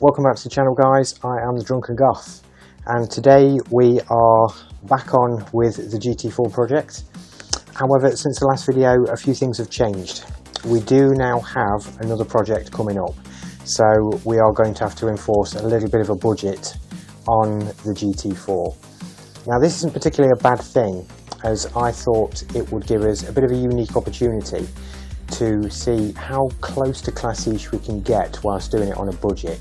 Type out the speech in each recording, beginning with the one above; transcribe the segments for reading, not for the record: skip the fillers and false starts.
Welcome back to the channel, guys. I am the Drunken Goth, and today we are back on with the GT4 project. However, since the last video, a few things have changed. We do now have another project coming up, so we are going to have to enforce a little bit of a budget on the GT4. Now, this isn't particularly a bad thing, as I thought it would give us a bit of a unique opportunity to see how close to classish we can get whilst doing it on a budget.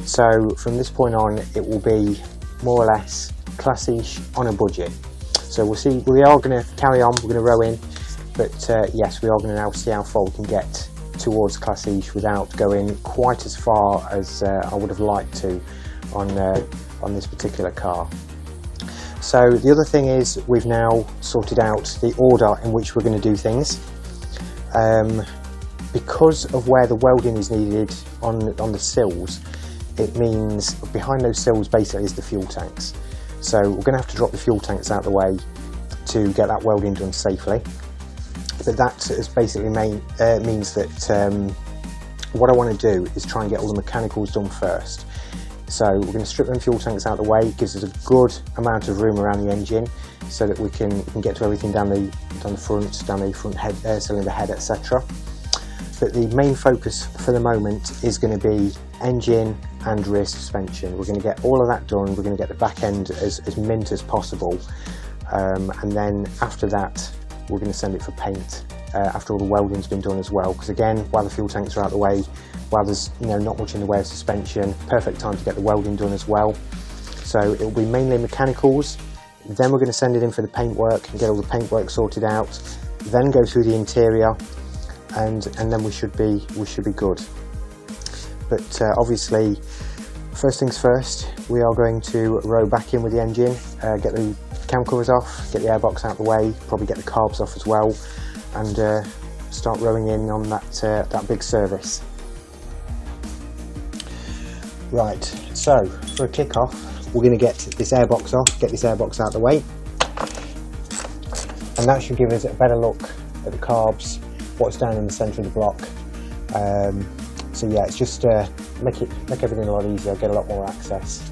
So from this point on, it will be more or less classish on a budget. So we'll see. We are going to carry on, we're going to row in, but yes, we are going to now see how far we can get towards classish without going quite as far as I would have liked to on this particular car. So the other thing is, we've now sorted out the order in which we're going to do things. Because of where the welding is needed on the sills, it means behind those sills basically is the fuel tanks. So we're going to have to drop the fuel tanks out of the way to get that welding done safely. But that is basically means that what I want to do is try and get all the mechanicals done first. So we're going to strip them fuel tanks out of the way. It gives us a good amount of room around the engine so that we can get to everything down the front head, cylinder head, etc. But the main focus for the moment is going to be engine and rear suspension. We're going to get all of that done. We're going to get the back end as mint as possible, and then after that we're going to send it for paint after all the welding's been done as well, because again, while the fuel tanks are out of the way, while there's not much in the way of suspension, perfect time to get the welding done as well. So it will be mainly mechanicals, then we're going to send it in for the paintwork and get all the paintwork sorted out, then go through the interior, and then we should be good. But obviously, first things first, we are going to row back in with the engine, get the cam covers off, get the airbox out of the way, probably get the carbs off as well, and start rowing in on that big service. Right, so for a kick-off, we're going to get this airbox off, get this airbox out of the way, and that should give us a better look at the carbs, what's down in the centre of the block. So yeah, it's just make everything a lot easier, get a lot more access.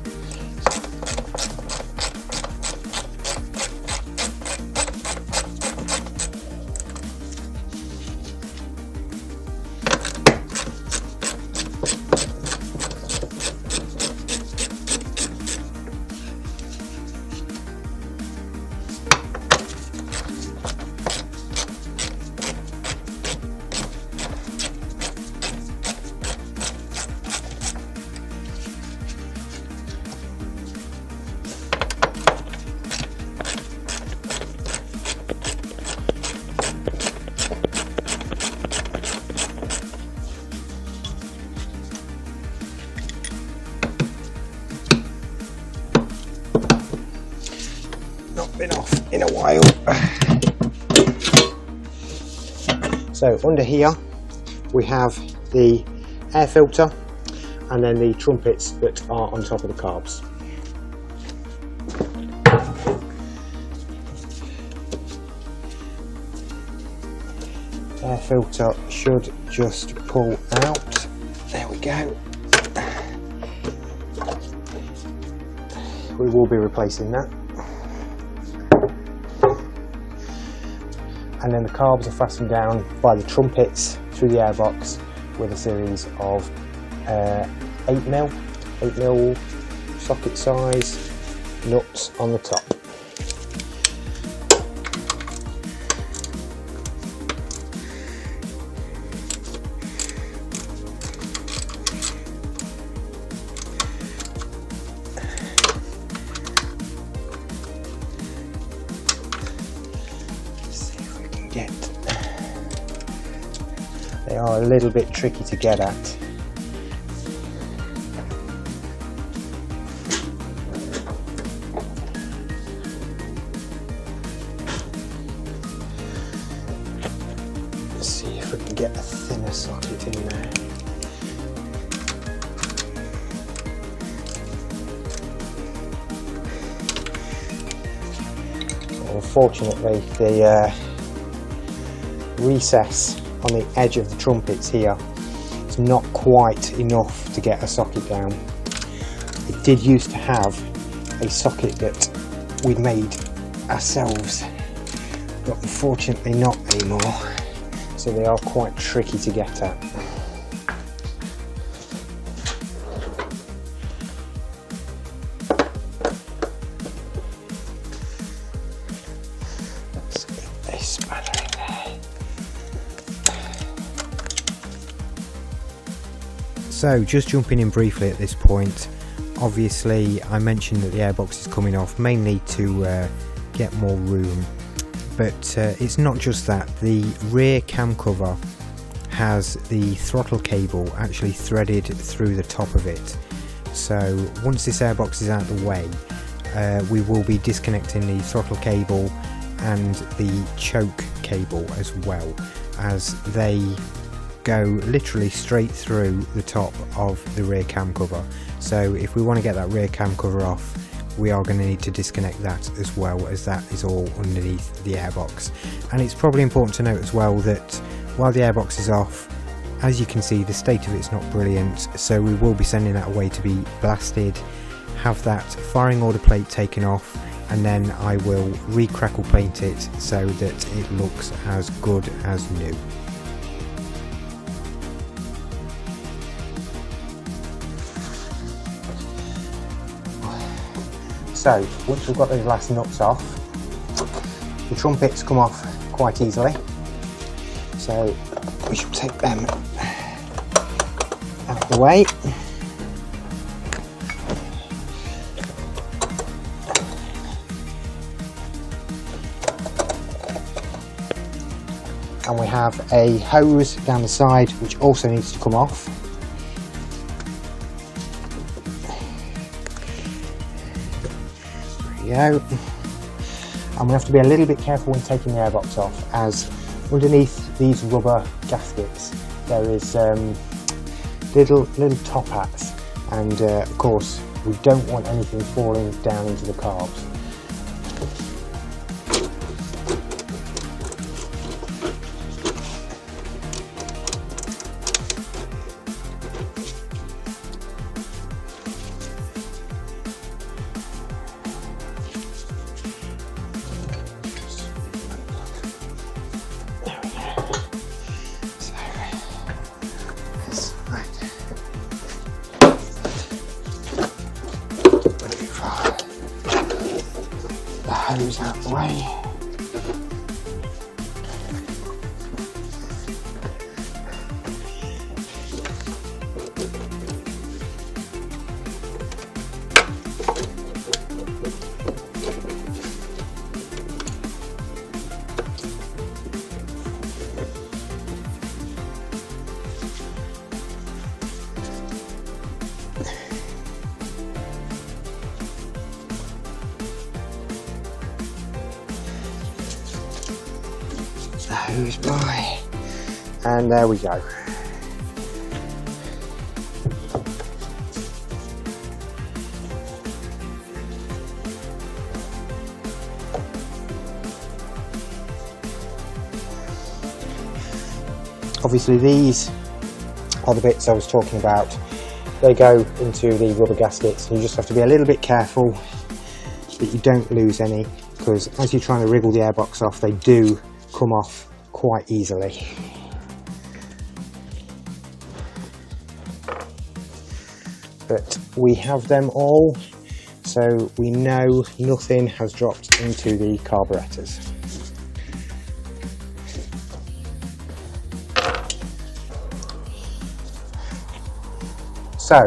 Not been off in a while. So under here we have the air filter and then the trumpets that are on top of the carbs. Air filter should just pull out. There we go. We will be replacing that. And then the carbs are fastened down by the trumpets through the airbox with a series of 8mm socket size nuts on the top. They are a little bit tricky to get at. Let's see if we can get a thinner socket in there. Unfortunately, the recess on the edge of the trumpets here it's not quite enough to get a socket down. It did used to have a socket that we'd made ourselves, but unfortunately not anymore, so they are quite tricky to get at. Let's get this spanner in there. So just jumping in briefly at this point, obviously I mentioned that the airbox is coming off mainly to get more room, but it's not just that. The rear cam cover has the throttle cable actually threaded through the top of it, so once this airbox is out of the way, we will be disconnecting the throttle cable and the choke cable as well, as they go literally straight through the top of the rear cam cover. So if we want to get that rear cam cover off, we are going to need to disconnect that, as well, as that is all underneath the airbox. And it's probably important to note as well that while the airbox is off, as you can see, the state of it's not brilliant, so we will be sending that away to be blasted, have that firing order plate taken off, and then I will re-crackle paint it so that it looks as good as new. So once we've got those last nuts off, the trumpets come off quite easily, so we shall take them out of the way. And we have a hose down the side which also needs to come off. Go. And we have to be a little bit careful when taking the airbox off, as underneath these rubber gaskets there is little top hats, and of course we don't want anything falling down into the carbs. Hose out the way. Hose by, and there we go. Obviously these are the bits I was talking about. They go into the rubber gaskets. You just have to be a little bit careful that you don't lose any, because as you're trying to wriggle the airbox off, they do come off quite easily. But we have them all, so we know nothing has dropped into the carburetors. So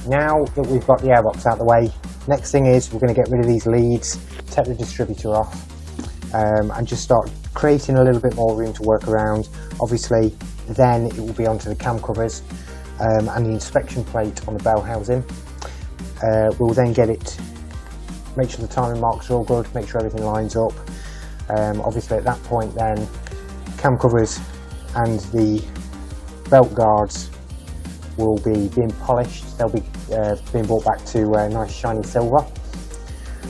now that we've got the airbox out of the way, next thing is we're going to get rid of these leads, take the distributor off, and just start creating a little bit more room to work around. Obviously then it will be onto the cam covers and the inspection plate on the bell housing. We'll then get it, make sure the timing marks are all good, make sure everything lines up. Obviously at that point then cam covers and the belt guards will be being polished. They'll be being brought back to nice shiny silver.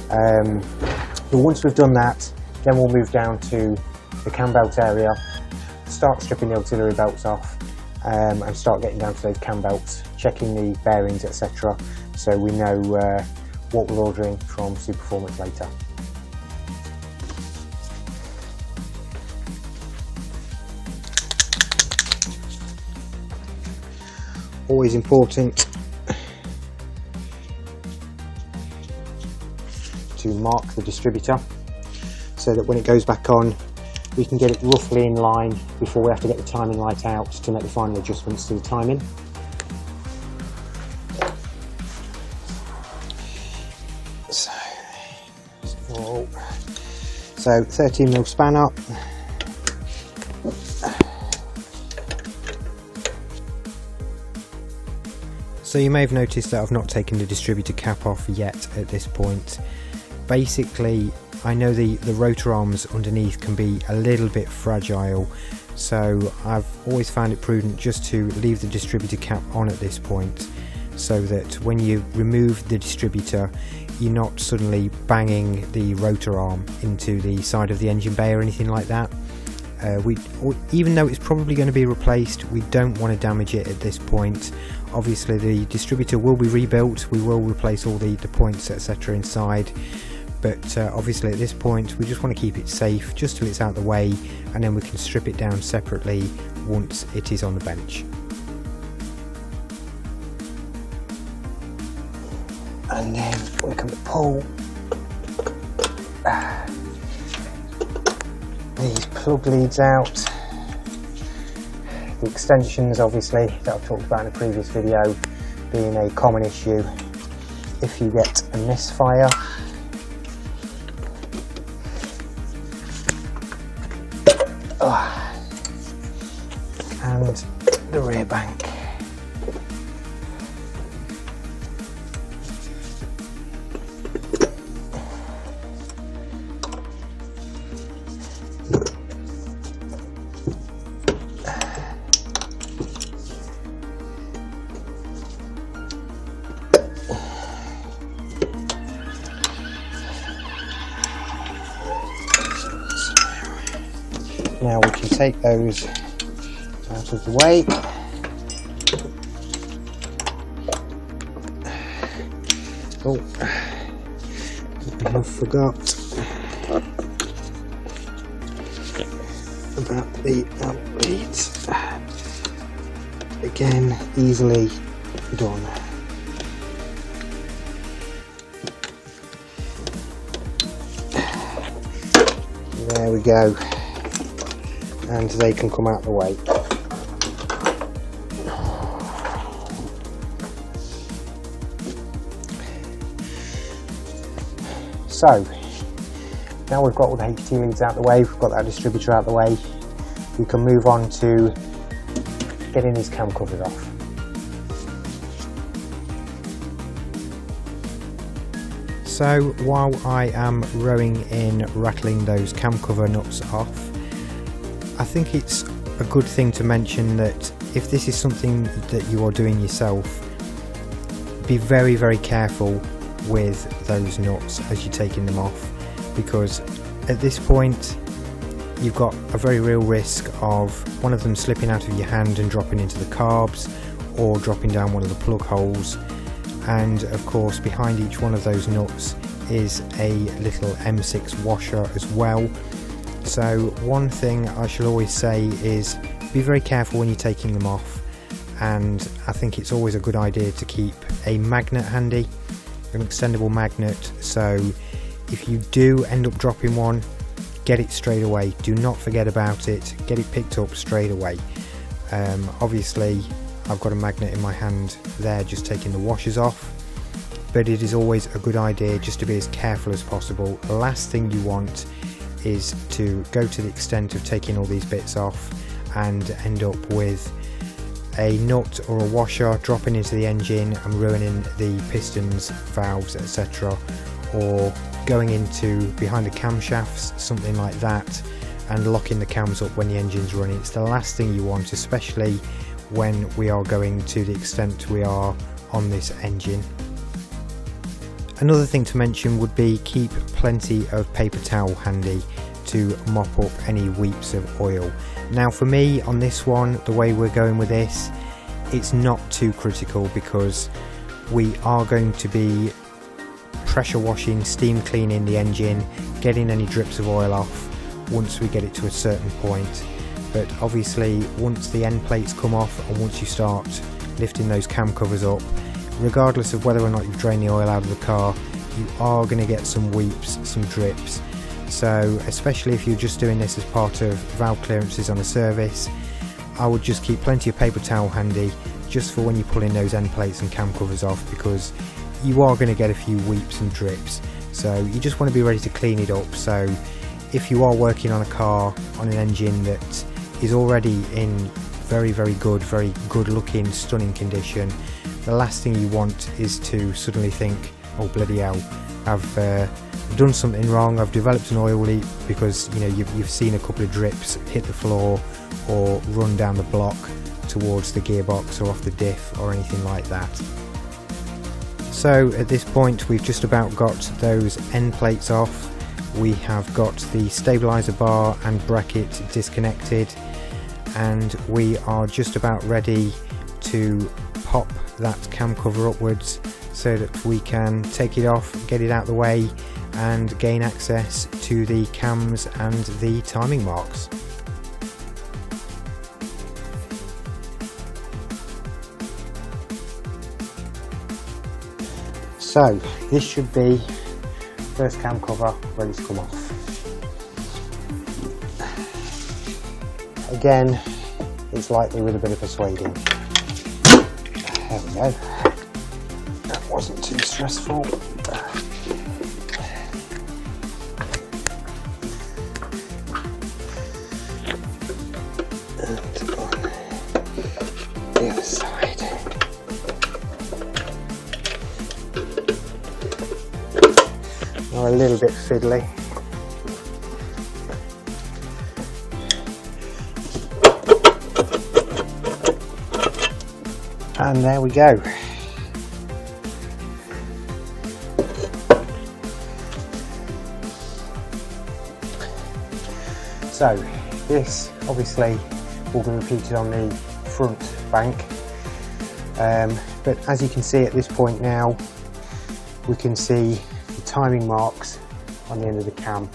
But once we've done that, then we'll move down to the cam belt area, start stripping the auxiliary belts off, and start getting down to those cam belts, checking the bearings, etc., so we know what we're ordering from Super Performance later. Always important to mark the distributor so that when it goes back on we can get it roughly in line before we have to get the timing light out to make the final adjustments to the timing. So 13mm spanner, so you may have noticed that I've not taken the distributor cap off yet at this point. Basically, I know the rotor arms underneath can be a little bit fragile, so I've always found it prudent just to leave the distributor cap on at this point, so that when you remove the distributor you're not suddenly banging the rotor arm into the side of the engine bay or anything like that. Even though it's probably going to be replaced, we don't want to damage it at this point. Obviously the distributor will be rebuilt, we will replace all the points etc inside, but obviously at this point we just want to keep it safe just till it's out of the way, and then we can strip it down separately once it is on the bench. And then we can pull these plug leads out. The extensions, obviously, that I've talked about in a previous video, being a common issue if you get a misfire. And the rear bank. Now we can take those out of the way. Oh, I forgot about the leads. Again, easily done. There we go. And they can come out the way. So now we've got all the HT leads out the way, we've got that distributor out the way, we can move on to getting these cam covers off. So while I am rowing in rattling those cam cover nuts off, I think it's a good thing to mention that if this is something that you are doing yourself, be very, very careful with those nuts as you're taking them off, because at this point you've got a very real risk of one of them slipping out of your hand and dropping into the carbs, or dropping down one of the plug holes. And of course behind each one of those nuts is a little M6 washer as well. So one thing I shall always say is be very careful when you're taking them off, and I think it's always a good idea to keep a magnet handy, an extendable magnet, so if you do end up dropping one, get it straight away, do not forget about it, get it picked up straight away. Obviously I've got a magnet in my hand there just taking the washers off, but it is always a good idea just to be as careful as possible. The last thing you want is to go to the extent of taking all these bits off and end up with a nut or a washer dropping into the engine and ruining the pistons, valves, etc., or going into behind the camshafts, something like that, and locking the cams up when the engine's running. It's the last thing you want, especially when we are going to the extent we are on this engine. Another thing to mention would be keep plenty of paper towel handy to mop up any weeps of oil. Now for me on this one, the way we're going with this, it's not too critical because we are going to be pressure washing, steam cleaning the engine, getting any drips of oil off once we get it to a certain point. But obviously once the end plates come off and once you start lifting those cam covers up, regardless of whether or not you've drained the oil out of the car, you are going to get some weeps, some drips. So especially if you're just doing this as part of valve clearances on a service, I would just keep plenty of paper towel handy just for when you're pulling those end plates and cam covers off, because you are going to get a few weeps and drips. So you just want to be ready to clean it up. So if you are working on a car, on an engine that is already in very good looking, stunning condition, the last thing you want is to suddenly think, oh bloody hell, I've done something wrong, I've developed an oil leak, because you know you've seen a couple of drips hit the floor or run down the block towards the gearbox or off the diff or anything like that. So at this point we've just about got those end plates off. We have got the stabilizer bar and bracket disconnected, and we are just about ready to pop that cam cover upwards so that we can take it off, get it out of the way and gain access to the cams and the timing marks. So this should be first cam cover ready to come off. Again, it's likely with a bit of persuading. There we go. That wasn't too stressful. And on the other side. Now a little bit fiddly. And there we go. So this obviously will be repeated on the front bank, but as you can see at this point now, we can see the timing marks on the end of the cam.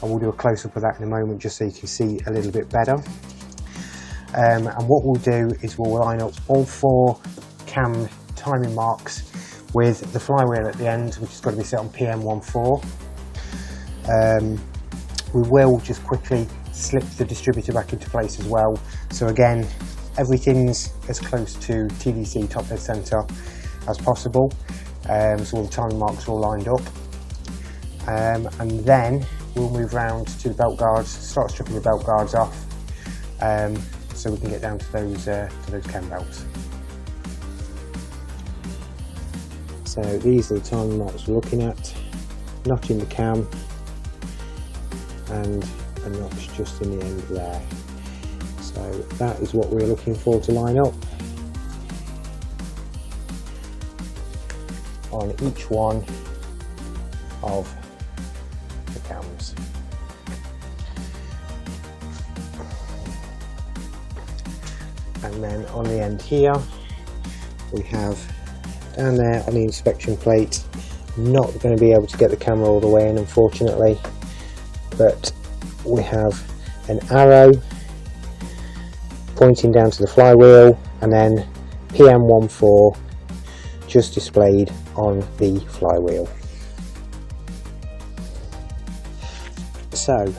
I will do a close-up of that in a moment just so you can see a little bit better. And what we'll do is we'll line up all 4 cam timing marks with the flywheel at the end, which has got to be set on PM14. We will just quickly slip the distributor back into place as well. So again, everything's as close to TDC top dead centre as possible. So all the timing marks are all lined up. And then we'll move round to the belt guards, start stripping the belt guards off. So we can get down to those cam belts. So these are the timing marks we're looking at, notch in the cam and a notch just in the end there. So that is what we're looking for to line up on each one of the cams. And then on the end here we have down there on the inspection plate, not going to be able to get the camera all the way in unfortunately, but we have an arrow pointing down to the flywheel and then PM14 just displayed on the flywheel. So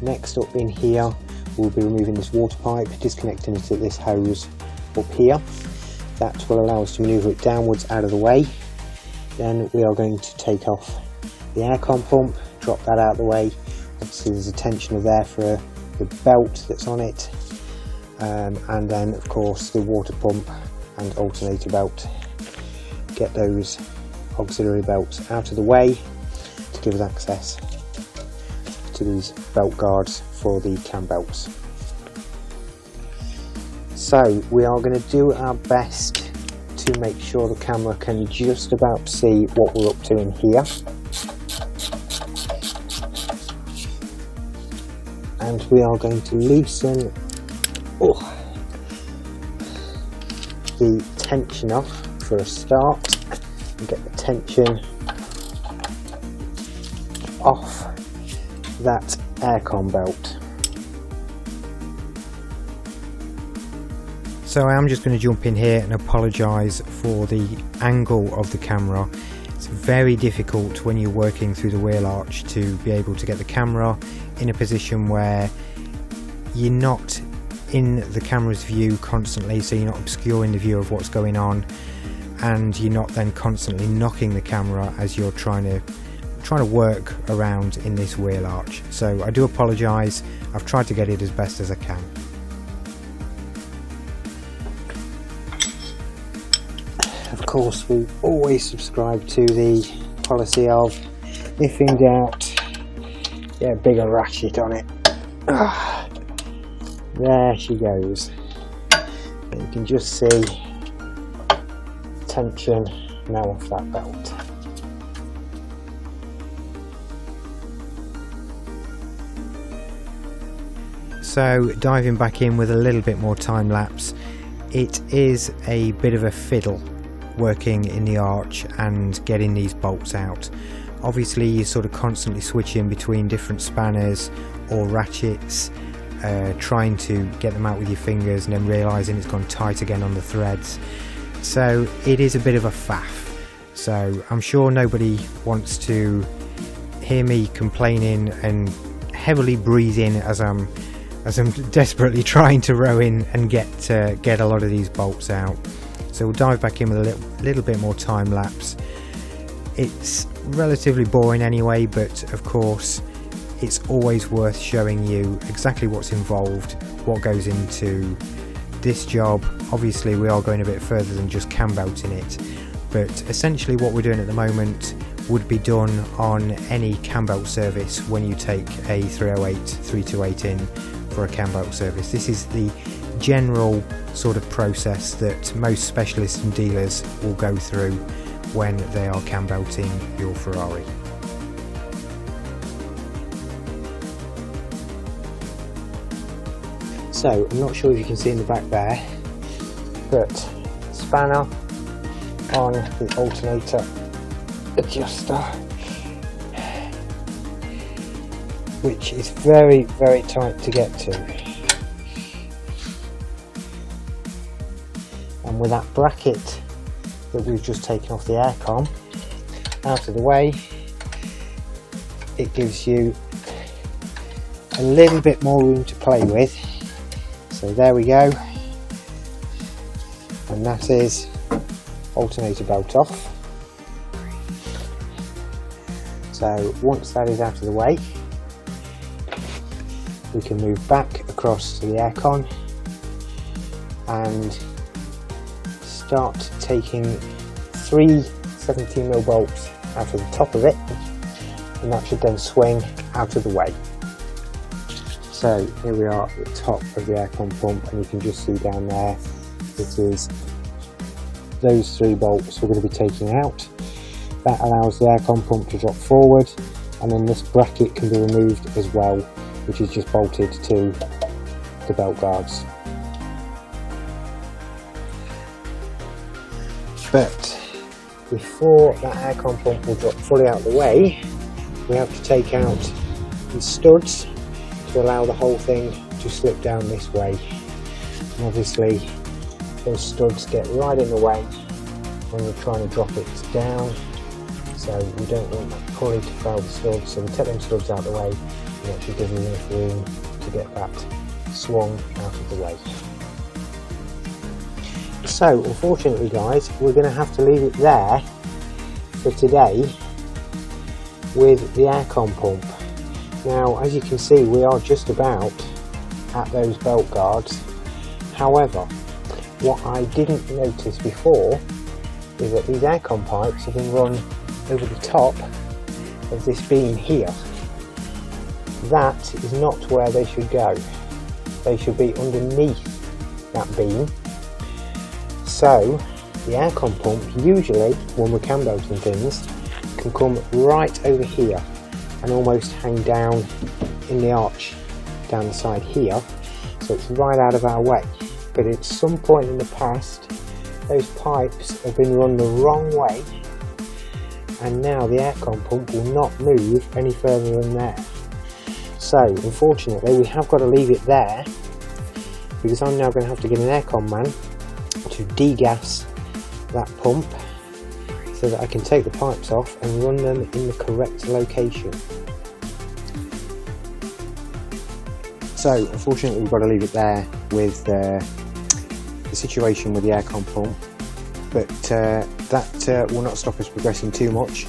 next up in here we'll be removing this water pipe, disconnecting it at this hose up here. That will allow us to manoeuvre it downwards out of the way. Then we are going to take off the aircon pump, drop that out of the way. Obviously there's a tensioner there for the belt that's on it, and then of course the water pump and alternator belt. Get those auxiliary belts out of the way to give us access to these belt guards for the cam belts. So we are going to do our best to make sure the camera can just about see what we're up to in here. and we are going to loosen the tension off for a start and get the tension off that aircon belt. So I am just going to jump in here and apologise for the angle of the camera. It's very difficult when you're working through the wheel arch to be able to get the camera in a position where you're not in the camera's view constantly, so you're not obscuring the view of what's going on, and you're not then constantly knocking the camera as you're trying to work around in this wheel arch. So I do apologise. I've tried to get it as best as I can. Of course, we always subscribe to the policy of, if in doubt, get a bigger ratchet on it. There she goes. And you can just see tension now off that belt. So diving back in with a little bit more time lapse, it is a bit of a fiddle working in the arch and getting these bolts out. Obviously you're sort of constantly switching between different spanners or ratchets, trying to get them out with your fingers and then realising it's gone tight again on the threads. So it is a bit of a faff. So I'm sure nobody wants to hear me complaining and heavily breathing as I'm desperately trying to row in and get a lot of these bolts out. So we'll dive back in with a little bit more time lapse. It's relatively boring anyway, but of course it's always worth showing you exactly what's involved, what goes into this job. Obviously we are going a bit further than just cam belting it, but essentially what we're doing at the moment would be done on any cam belt service when you take a 308, 328 in for a cam belt service. This is the general sort of process that most specialists and dealers will go through when they are cam belting your Ferrari. So I'm not sure if you can see in the back there, but spanner on the alternator adjuster, which is very, very tight to get to. And with that bracket that we've just taken off the aircon out of the way, it gives you a little bit more room to play with. So there we go, and that is alternator belt off. So once that is out of the way, we can move back across to the aircon and start taking 3 17mm bolts out of the top of it, and that should then swing out of the way. So here we are at the top of the aircon pump, and you can just see down there it is those 3 bolts we're going to be taking out. That allows the aircon pump to drop forward, and then this bracket can be removed as well, which is just bolted to the belt guards. But before that aircon pump will drop fully out of the way, we have to take out the studs to allow the whole thing to slip down this way. And obviously those studs get right in the way when you're trying to drop it down, so we don't want that pulley to foul the studs. So we take them studs out of the way, and that should give you enough room to get that swung out of the way. So unfortunately guys, we're going to have to leave it there for today with the aircon pump. Now as you can see, we are just about at those belt guards. However, what I didn't notice before is that these aircon pipes have been run over the top of this beam here. That is not where they should go. They should be underneath that beam. So the aircon pump, usually when we're cam belting things, can come right over here and almost hang down in the arch down the side here, so it's right out of our way. But at some point in the past, those pipes have been run the wrong way, and now the aircon pump will not move any further than there. So unfortunately we have got to leave it there, because I'm now going to have to get an aircon man to degas that pump so that I can take the pipes off and run them in the correct location. So unfortunately we've got to leave it there with the situation with the aircon pump, but that will not stop us progressing too much.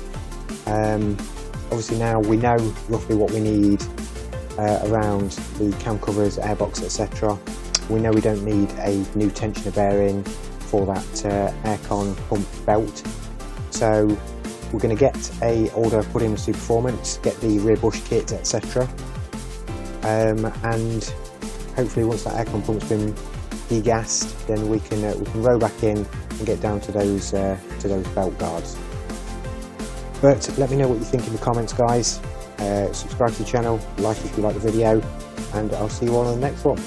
Obviously now we know roughly what we need around the cam covers, airbox, etc. We know we don't need a new tensioner bearing for that aircon pump belt, so we're going to get a order put in with Super Performance, get the rear bush kit, etc. And hopefully once that aircon pump's been degassed, then we can row back in and get down to those belt guards. But let me know what you think in the comments, guys. Subscribe to the channel, like if you like the video, and I'll see you all on the next one.